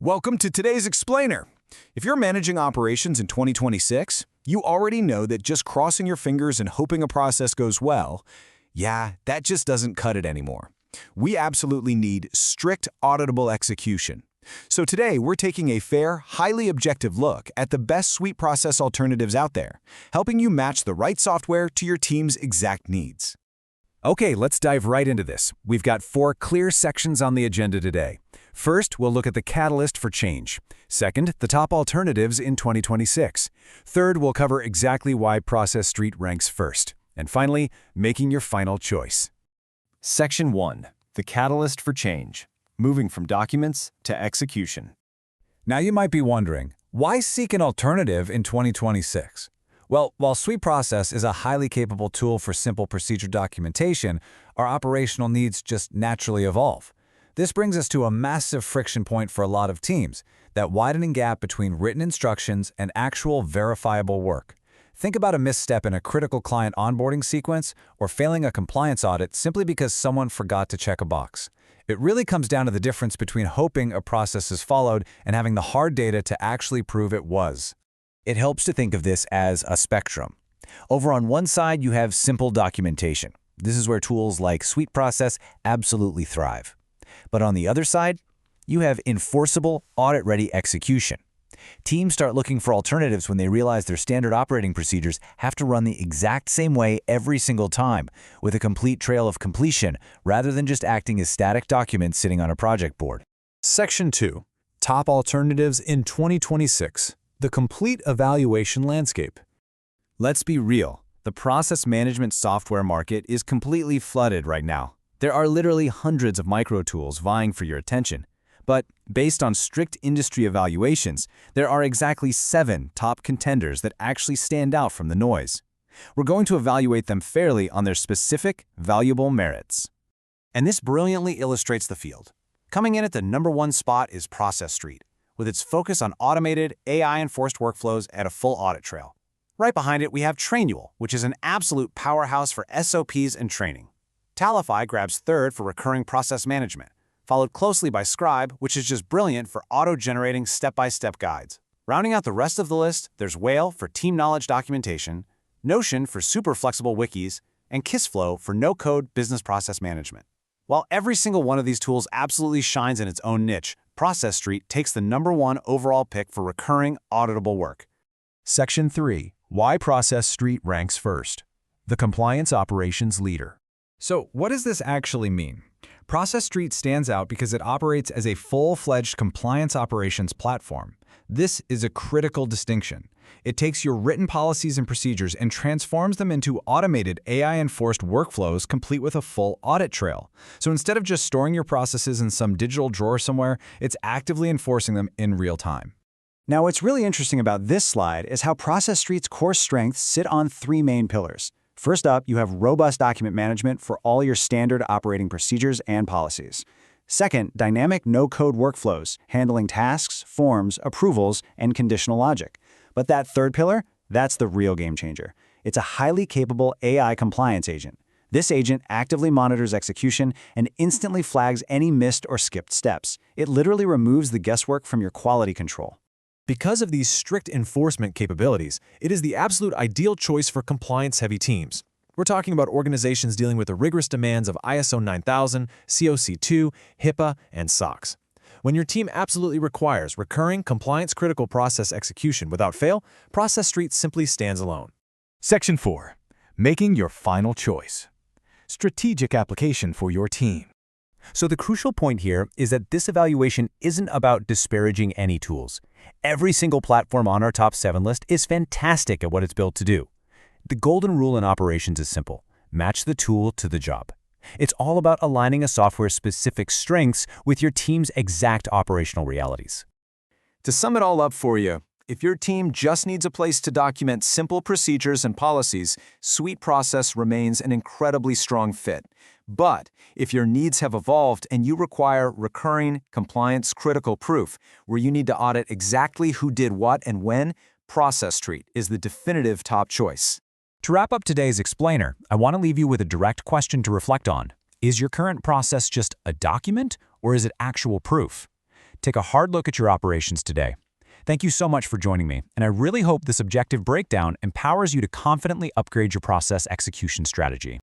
Welcome to today's Explainer. If you're managing operations in 2026, you already know that just crossing your fingers and hoping a process goes well, that just doesn't cut it anymore. We absolutely need strict, auditable execution. So today, we're taking a fair, highly objective look at the best SweetProcess alternatives out there, helping you match the right software to your team's exact needs. Okay, let's dive right into this. We've got 4 clear sections on the agenda today. First, we'll look at the catalyst for change. Second, the top alternatives in 2026. Third, we'll cover exactly why Process Street ranks first. And finally, making your final choice. Section 1. The catalyst for change. Moving from documents to execution. Now you might be wondering, why seek an alternative in 2026? Well, while SweetProcess is a highly capable tool for simple procedure documentation, our operational needs just naturally evolve. This brings us to a massive friction point for a lot of teams, that widening gap between written instructions and actual verifiable work. Think about a misstep in a critical client onboarding sequence or failing a compliance audit simply because someone forgot to check a box. It really comes down to the difference between hoping a process is followed and having the hard data to actually prove it was. It helps to think of this as a spectrum. Over on one side, you have simple documentation. This is where tools like SweetProcess absolutely thrive. But on the other side, you have enforceable, audit-ready execution. Teams start looking for alternatives when they realize their standard operating procedures have to run the exact same way every single time, with a complete trail of completion, rather than just acting as static documents sitting on a project board. Section 2. Top alternatives in 2026. The complete evaluation landscape. Let's be real. The process management software market is completely flooded right now. There are literally hundreds of micro tools vying for your attention. But based on strict industry evaluations, there are exactly 7 top contenders that actually stand out from the noise. We're going to evaluate them fairly on their specific, valuable merits. And this brilliantly illustrates the field. Coming in at the #1 spot is Process Street, with its focus on automated, AI-enforced workflows at a full audit trail. Right behind it, we have Trainual, which is an absolute powerhouse for SOPs and training. Talify grabs third for recurring process management, followed closely by Scribe, which is just brilliant for auto-generating step-by-step guides. Rounding out the rest of the list, there's Whale for team knowledge documentation, Notion for super flexible wikis, and KissFlow for no-code business process management. While every single one of these tools absolutely shines in its own niche, Process Street takes the #1 overall pick for recurring, auditable work. Section 3. Why Process Street ranks first. The compliance operations leader. So what does this actually mean? Process Street stands out because it operates as a full-fledged compliance operations platform. This is a critical distinction. It takes your written policies and procedures and transforms them into automated AI-enforced workflows complete with a full audit trail. So instead of just storing your processes in some digital drawer somewhere, it's actively enforcing them in real time. Now, what's really interesting about this slide is how Process Street's core strengths sit on 3 main pillars. First up, you have robust document management for all your standard operating procedures and policies. Second, dynamic no-code workflows, handling tasks, forms, approvals, and conditional logic. But that third pillar, that's the real game changer. It's a highly capable AI compliance agent. This agent actively monitors execution and instantly flags any missed or skipped steps. It literally removes the guesswork from your quality control. Because of these strict enforcement capabilities, it is the absolute ideal choice for compliance-heavy teams. We're talking about organizations dealing with the rigorous demands of ISO 9000, COC2, HIPAA, and SOX. When your team absolutely requires recurring, compliance-critical process execution without fail, Process Street simply stands alone. Section 4. Making your final choice. Strategic application for your team. So the crucial point here is that this evaluation isn't about disparaging any tools. Every single platform on our top 7 list is fantastic at what it's built to do. The golden rule in operations is simple: match the tool to the job. It's all about aligning a software's specific strengths with your team's exact operational realities. To sum it all up for you, if your team just needs a place to document simple procedures and policies, SweetProcess remains an incredibly strong fit. But if your needs have evolved and you require recurring, compliance-critical proof, where you need to audit exactly who did what and when, Process Street is the definitive top choice. To wrap up today's explainer, I want to leave you with a direct question to reflect on. Is your current process just a document, or is it actual proof? take a hard look at your operations today. Thank you so much for joining me, and I really hope this objective breakdown empowers you to confidently upgrade your process execution strategy.